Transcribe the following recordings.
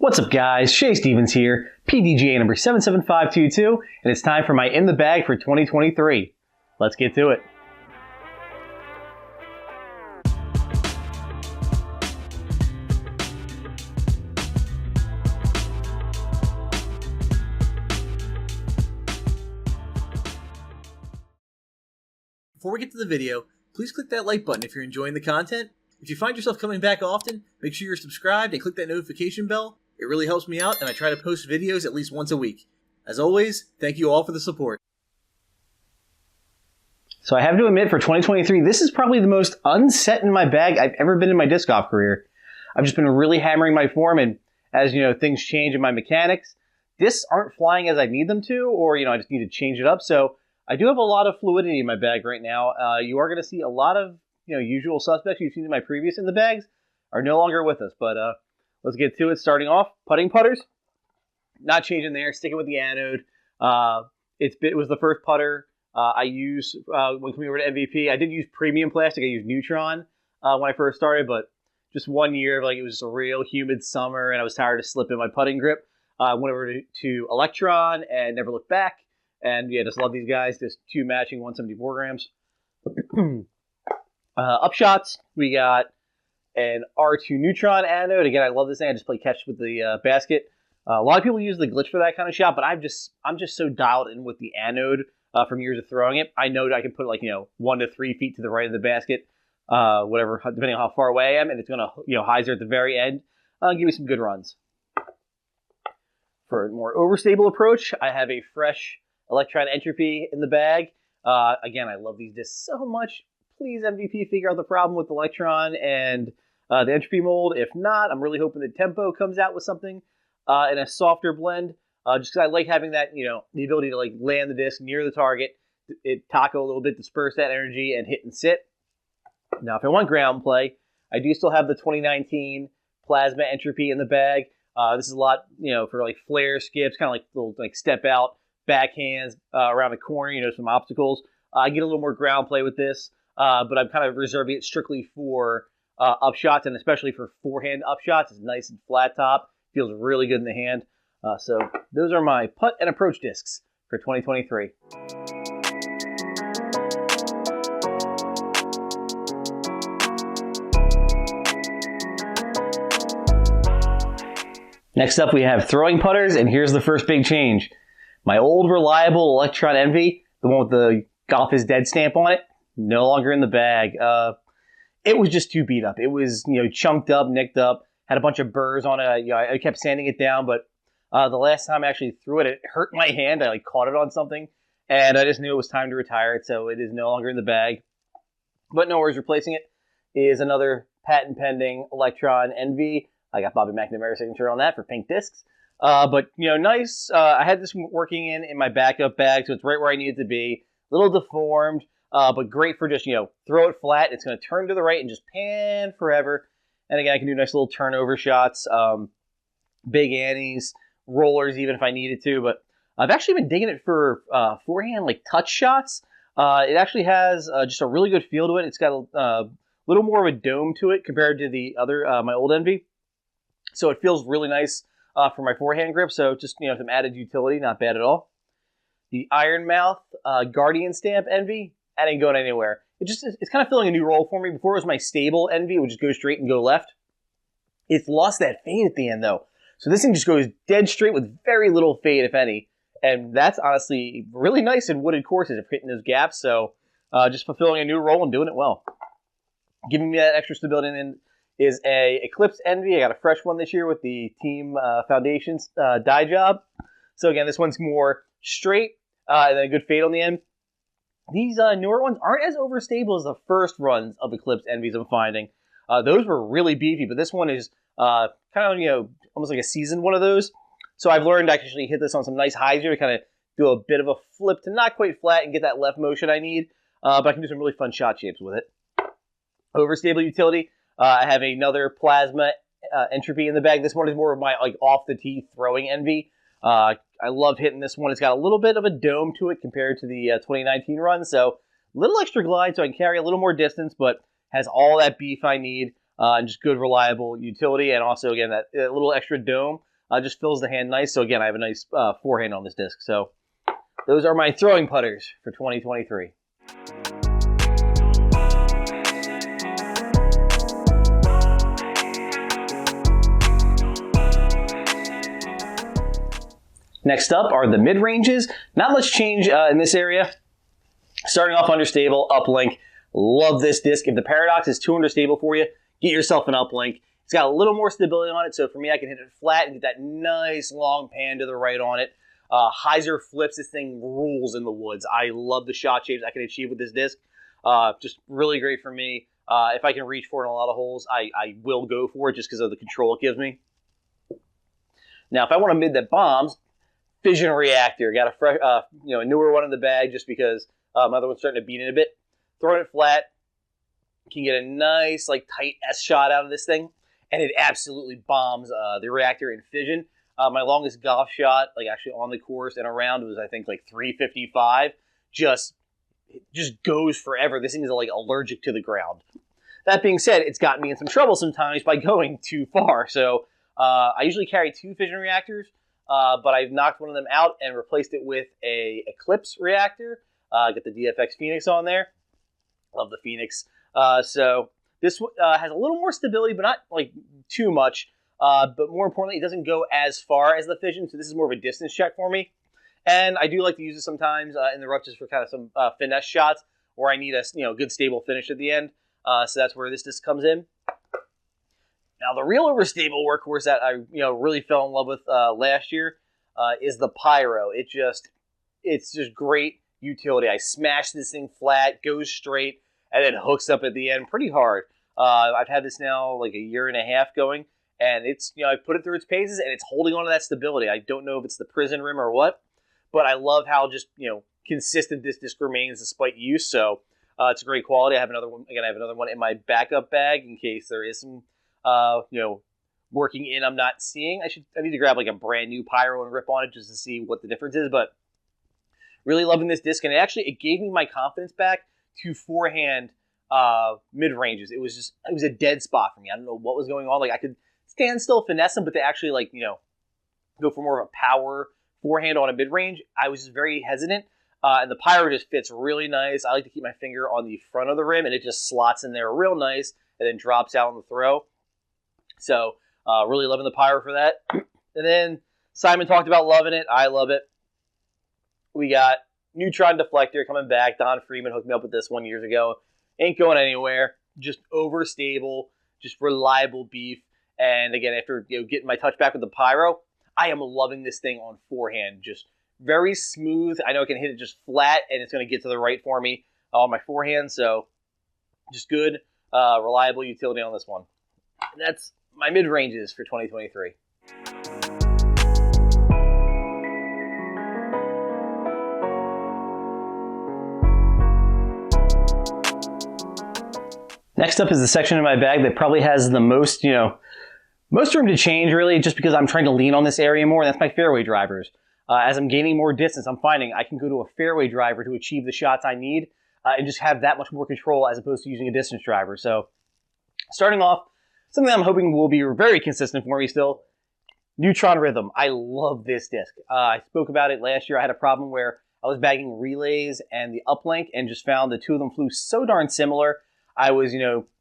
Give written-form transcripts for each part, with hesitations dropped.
What's up, guys? Shay Stevens here, PDGA number 77522, and it's time for my In the Bag for 2023. Let's get to it. Before we get to the video, please click that like button if you're enjoying the content. If you find yourself coming back often, make sure you're subscribed and click that notification bell. It really helps me out, and I try to post videos at least once a week. As always, thank you all for the support. So I have to admit, for 2023, this is probably the most unset in my bag I've ever been in my disc golf career. I've just been really hammering my form, and as you know, things change in my mechanics. Discs aren't flying as I need them to, or I just need to change it up. So I do have a lot of fluidity in my bag right now. You are going to see a lot of usual suspects you've seen in my previous In the Bags are no longer with us. But let's get to it. Starting off, putting putters. Not changing there. Sticking with the anode. It was the first putter I used when coming over to MVP. I did use premium plastic. I used Neutron when I first started, but just 1 year, it was just a real humid summer, and I was tired of slipping my putting grip. I went over to Electron and never looked back. And yeah, just love these guys. Just two matching 174 grams. Upshots, we got an R2 Neutron anode. Again, I love this thing. I just play catch with the basket. A lot of people use the glitch for that kind of shot, but I'm just so dialed in with the anode from years of throwing it. I know that I can put 1 to 3 feet to the right of the basket, whatever, depending on how far away I am, and it's gonna hyzer at the very end. Give me some good runs. For a more overstable approach, I have a fresh Electron Entropy in the bag. Again, I love these discs so much. Please, MVP, figure out the problem with Electron and the Entropy mold. If not, I'm really hoping that Tempo comes out with something in a softer blend. Just because I like having that, the ability to land the disc near the target, it taco a little bit, disperse that energy, and hit and sit. Now, if I want ground play, I do still have the 2019 Plasma Entropy in the bag. This is a lot, for flare skips, kind of little step out backhands around the corner, some obstacles. I get a little more ground play with this, but I'm kind of reserving it strictly for upshots, and especially for forehand upshots. It's nice and flat top, feels really good in the hand. So those are my putt and approach discs for 2023. Next up, we have throwing putters, and here's the first big change. My old reliable Electron Envy, the one with the Golf is Dead stamp on it, no longer in the bag. It was just too beat up. It was, chunked up, nicked up, had a bunch of burrs on it. I kept sanding it down, but the last time I actually threw it, it hurt my hand. I caught it on something, and I just knew it was time to retire it, so it is no longer in the bag. But no worries, replacing it is another patent pending Electron Envy. I got Bobby McNamara's signature on that for pink discs. But, nice. I had this working in my backup bag, so it's right where I need it to be. A little deformed, but great for just, throw it flat. It's going to turn to the right and just pan forever. And again, I can do nice little turnover shots, big annies, rollers even if I needed to. But I've actually been digging it for forehand, touch shots. It actually has just a really good feel to it. It's got a little more of a dome to it compared to the other, my old Envy. So it feels really nice for my forehand grip. So just, some added utility, not bad at all. The Ironmouth Guardian Stamp Envy, that ain't going anywhere. It's kind of filling a new role for me. Before it was my stable Envy, it would just go straight and go left. It's lost that fade at the end, though. So this thing just goes dead straight with very little fade, if any. And that's honestly really nice in wooded courses, if hitting those gaps. So just fulfilling a new role and doing it well. Giving me that extra stability in is a Eclipse Envy. I got a fresh one this year with the Team Foundations dye job. So again, this one's more straight and then a good fade on the end. These newer ones aren't as overstable as the first runs of Eclipse Envies I'm finding. Those were really beefy, but this one is kind of, almost like a seasoned one of those. So I've learned to actually hit this on some nice highs here to kind of do a bit of a flip to not quite flat and get that left motion I need. But I can do some really fun shot shapes with it. Overstable utility. I have another Plasma Entropy in the bag. This one is more of my off the tee throwing Envy. I love hitting this one. It's got a little bit of a dome to it compared to the 2019 run, so a little extra glide so I can carry a little more distance, but has all that beef I need and just good reliable utility, and also again that little extra dome Just fills the hand nice. So again, I have a nice forehand on this disc. So those are my throwing putters for 2023. Next up are the mid-ranges. Not much change in this area. Starting off understable, uplink. Love this disc. If the Paradox is too understable for you, get yourself an uplink. It's got a little more stability on it, so for me, I can hit it flat and get that nice long pan to the right on it. Hyzer flips. This thing rules in the woods. I love the shot shapes I can achieve with this disc. Just really great for me. If I can reach for it in a lot of holes, I will go for it just because of the control it gives me. Now, if I want a mid that bombs, Fission Reactor. Got a fresh, a newer one in the bag just because my other one's starting to beat it a bit. Throwing it flat, can get a nice, like, tight S shot out of this thing, and it absolutely bombs the reactor in Fission. My longest golf shot, like actually on the course and around, was I think like 355. Just goes forever. This thing is like allergic to the ground. That being said, it's gotten me in some trouble sometimes by going too far. So I usually carry 2 Fission Reactors. But I've knocked one of them out and replaced it with a Eclipse reactor. Got the DFX Phoenix on there. Love the Phoenix. So this has a little more stability, but not like too much. But more importantly, it doesn't go as far as the Fission, so this is more of a distance check for me. And I do like to use it sometimes in the rough just for kind of some finesse shots where I need a good stable finish at the end. So that's where this disc comes in. Now, the real overstable workhorse that I really fell in love with last year is the Pyro. It's just great utility. I smash this thing flat, goes straight, and then hooks up at the end pretty hard. I've had this now like a year and a half going, and it's I put it through its paces, and it's holding on to that stability. I don't know if it's the prison rim or what, but I love how just consistent this disc remains despite use. So it's a great quality. I have another one. Again, I have another one in my backup bag in case there is some working in I'm not seeing. I need to grab like a brand new Pyro and rip on it just to see what the difference is, but really loving this disc, and it gave me my confidence back to forehand mid-ranges. It was a dead spot for me. I don't know what was going on. Like, I could stand still, finesse them, but they actually go for more of a power forehand on a mid-range. I was just very hesitant, and the Pyro just fits really nice. I like to keep my finger on the front of the rim, and it just slots in there real nice and then drops out on the throw. So really loving the Pyro for that. And then Simon talked about loving it. I love it. We got Neutron Deflector coming back. Don Freeman hooked me up with this 1 year ago. Ain't going anywhere. Just overstable, just reliable beef. And again, after getting my touch back with the Pyro, I am loving this thing on forehand. Just very smooth. I know I can hit it just flat, and it's going to get to the right for me on my forehand. So just good, reliable utility on this one. And that's my mid-ranges for 2023. Next up is the section in my bag that probably has the most room to change, really, just because I'm trying to lean on this area more, and that's my fairway drivers. As I'm gaining more distance, I'm finding I can go to a fairway driver to achieve the shots I need and just have that much more control as opposed to using a distance driver. So starting off, something I'm hoping will be very consistent for me still, Neutron Rhythm. I love this disc. I spoke about it last year. I had a problem where I was bagging relays and the uplink and just found the two of them flew so darn similar. I was,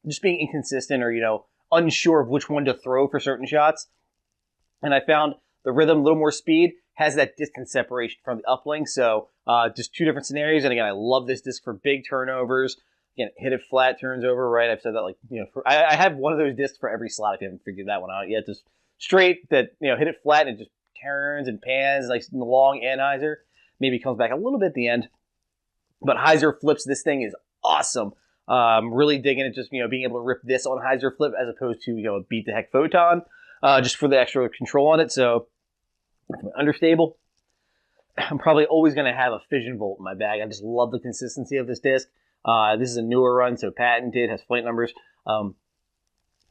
just being inconsistent or, unsure of which one to throw for certain shots. And I found the Rhythm, a little more speed, has that distance separation from the uplink. So just two different scenarios. And again, I love this disc for big turnovers. Again, hit it flat, turns over, right? I've said that I have one of those discs for every slot if you haven't figured that one out yet. Just straight that, hit it flat and it just turns and pans like the long and hyzer. Maybe comes back a little bit at the end. But hyzer flips, this thing is awesome. Really digging it, just, being able to rip this on hyzer flip as opposed to, a beat the heck photon, just for the extra control on it. So understable. I'm probably always going to have a fission volt in my bag. I just love the consistency of this disc. This is a newer run, so patented, has flight numbers.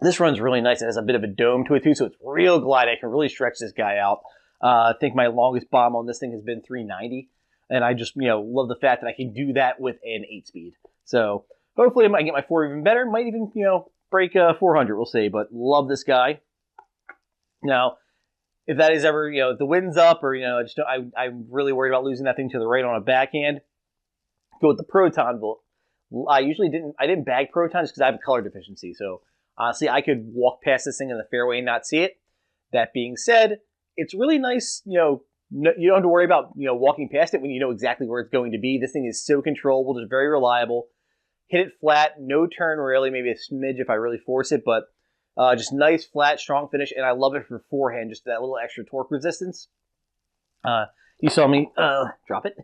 This run's really nice. It has a bit of a dome to it too, so it's real glide. I can really stretch this guy out. I think my longest bomb on this thing has been 390, and I just, love the fact that I can do that with an 8-speed. So hopefully I might get my 4 even better. Might even, break 400. We'll see. But love this guy. Now, if that is ever, if the wind's up or, I'm really worried about losing that thing to the right on a backhand, go with the Proton. I didn't bag Proton just because I have a color deficiency. So honestly, I could walk past this thing in the fairway and not see it. That being said, it's really nice, you don't have to worry about, walking past it when you know exactly where it's going to be. This thing is so controllable, just very reliable. Hit it flat, no turn really, maybe a smidge if I really force it, but just nice, flat, strong finish, and I love it for forehand, just that little extra torque resistance. You saw me, drop it.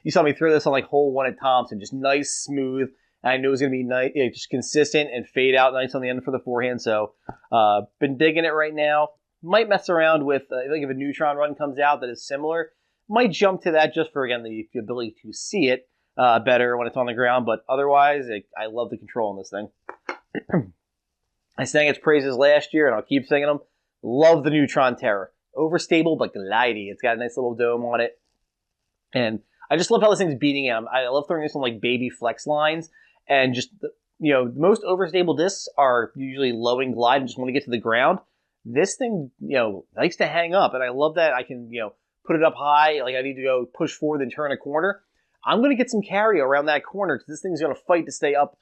You saw me throw this on like hole 1 at Thompson, just nice, smooth, and I knew it was going to be nice, just consistent and fade out nice on the end for the forehand, so been digging it right now. Might mess around with, like if a neutron run comes out that is similar, might jump to that just for, again, the ability to see it better when it's on the ground, but otherwise, I love the control on this thing. I sang its praises last year, and I'll keep singing them. Love the Neutron Terror. Overstable, but glidey. It's got a nice little dome on it. And I just love how this thing's beating in. I love throwing this on like baby flex lines. And just, most overstable discs are usually low and glide and just want to get to the ground. This thing, likes to hang up. And I love that I can, put it up high. Like I need to go push forward and turn a corner. I'm going to get some carry around that corner because this thing's going to fight to stay up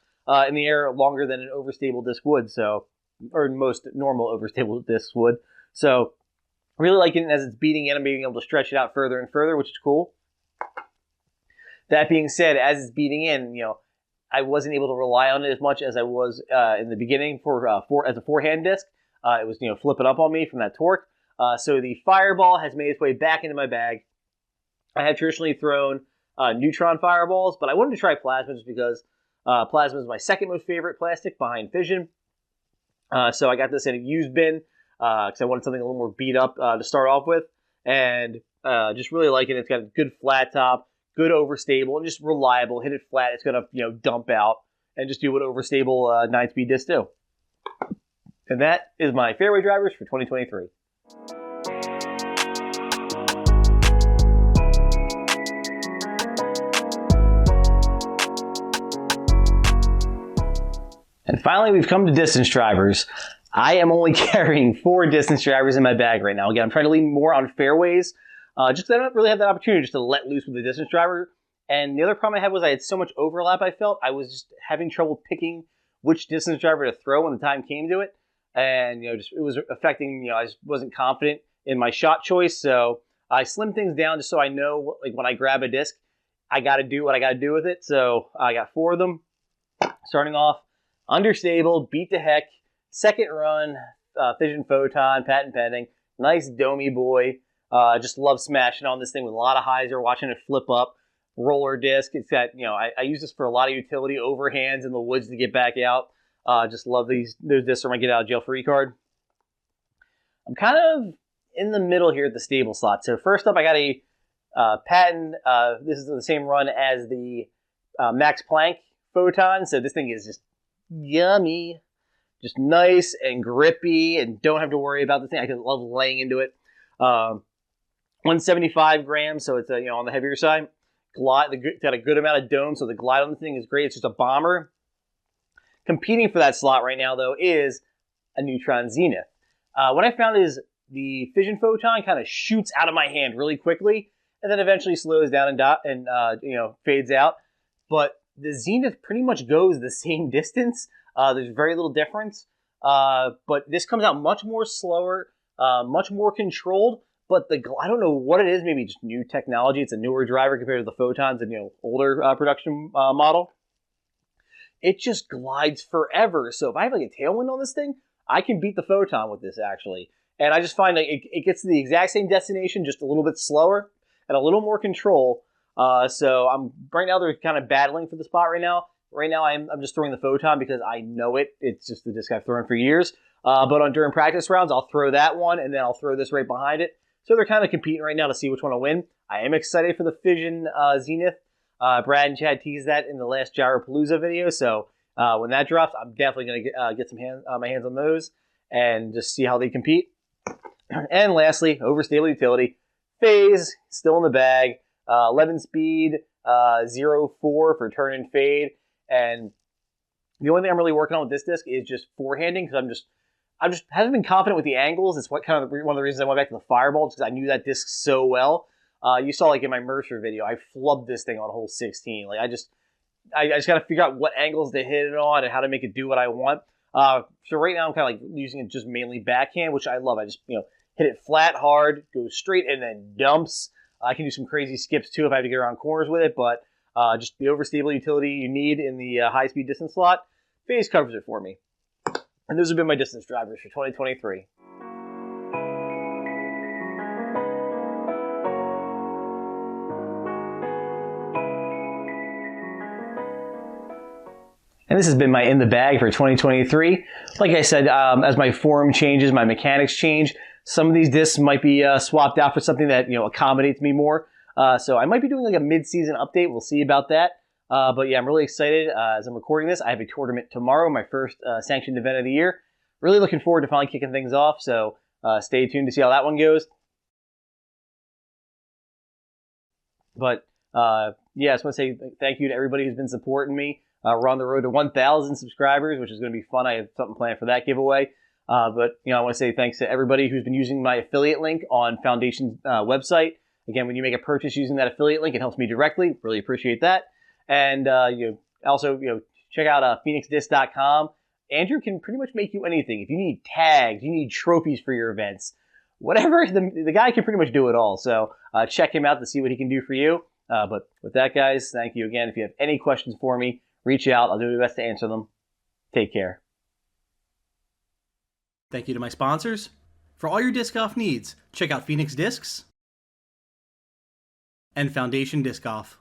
in the air longer than an overstable disc would, or most normal overstable discs would. So, really liking it as it's beating in. I'm being able to stretch it out further and further, which is cool. That being said, as it's beating in, I wasn't able to rely on it as much as I was in the beginning as a forehand disc. It was flipping up on me from that torque. So the Fireball has made its way back into my bag. I have traditionally thrown neutron fireballs, but I wanted to try plasma just because plasma is my second most favorite plastic behind fission. So I got this in a used bin because I wanted something a little more beat up to start off with. And just really like it. It's got a good flat top, good overstable, and just reliable. Hit it flat, it's going to dump out and just do what overstable 9-speed discs do. And that is my fairway drivers for 2023. And finally, we've come to distance drivers. I am only carrying 4 distance drivers in my bag right now. Again, I'm trying to lean more on fairways, just because I don't really have that opportunity just to let loose with the distance driver. And the other problem I had was I had so much overlap, I felt. I was just having trouble picking which distance driver to throw when the time came to it. And, it was affecting, I just wasn't confident in my shot choice. So I slimmed things down just so I know, like, when I grab a disc, I got to do what I got to do with it. So I got 4 of them. Starting off, understable, beat the heck, second run, fission photon, patent pending, nice domey boy. Just love smashing on this thing with a lot of hyzer, watching it flip up. Roller disc. It's got, I use this for a lot of utility overhands in the woods to get back out. Just love those discs for my get out of jail free card. I'm kind of in the middle here at the stable slot. So first up, I got a patent. This is the same run as the Max Planck photon. So this thing is just yummy, just nice and grippy, and don't have to worry about the thing. I can love laying into it. 175 grams, so it's on the heavier side. It's got a good amount of dome, so the glide on the thing is great. It's just a bomber. Competing for that slot right now, though, is a Neutron Zenith. What I found is the fission photon kind of shoots out of my hand really quickly, and then eventually slows down and fades out. But the Zenith pretty much goes the same distance. There's very little difference. But this comes out much more slower, much more controlled. But I don't know what it is, maybe just new technology. It's a newer driver compared to the Photons and older production model. It just glides forever. So if I have like a tailwind on this thing, I can beat the Photon with this actually. And I just find like it gets to the exact same destination, just a little bit slower and a little more control. So right now they're kind of battling for the spot right now. Right now I'm just throwing the Photon because I know it. It's just the disc I've thrown for years. But during practice rounds, I'll throw that one and then I'll throw this right behind it. So they're kind of competing right now to see which one will win. I am excited for the Fission Zenith. Brad and Chad teased that in the last Gyropalooza video. So when that drops, I'm definitely going to get my hands on those and just see how they compete. And lastly, overstable utility. Phase, still in the bag. 11 speed, 0.4 for turn and fade. And the only thing I'm really working on with this disc is just forehanding because I just haven't been confident with the angles. It's what kind of one of the reasons I went back to the Fireball, because I knew that disc so well. You saw like in my Mercer video, I flubbed this thing on hole 16. Like I just got to figure out what angles to hit it on and how to make it do what I want. So right now I'm kind of like using it just mainly backhand, which I love. I just hit it flat, hard, goes straight, and then dumps. I can do some crazy skips too if I have to get around corners with it, but just the overstable utility you need in the high-speed distance slot, FaZe covers it for me. And those have been my distance drivers for 2023. And this has been my in the bag for 2023. Like I said, as my form changes, my mechanics change, some of these discs might be swapped out for something that accommodates me more. So I might be doing like a mid-season update. We'll see about that. But yeah, I'm really excited. As I'm recording this, I have a tournament tomorrow, my first sanctioned event of the year. Really looking forward to finally kicking things off. So stay tuned to see how that one goes. But yeah, I just want to say thank you to everybody who's been supporting me. We're on the road to 1,000 subscribers, which is going to be fun. I have something planned for that giveaway. But I want to say thanks to everybody who's been using my affiliate link on Foundation's website. Again, when you make a purchase using that affiliate link, it helps me directly. Really appreciate that. And also check out PhoenixDisc.com. Andrew can pretty much make you anything. If you need tags, you need trophies for your events, whatever, the guy can pretty much do it all. So check him out to see what he can do for you. But with that, guys, thank you again. If you have any questions for me, reach out. I'll do my best to answer them. Take care. Thank you to my sponsors. For all your disc golf needs, check out Phoenix Discs and Foundation Disc Golf.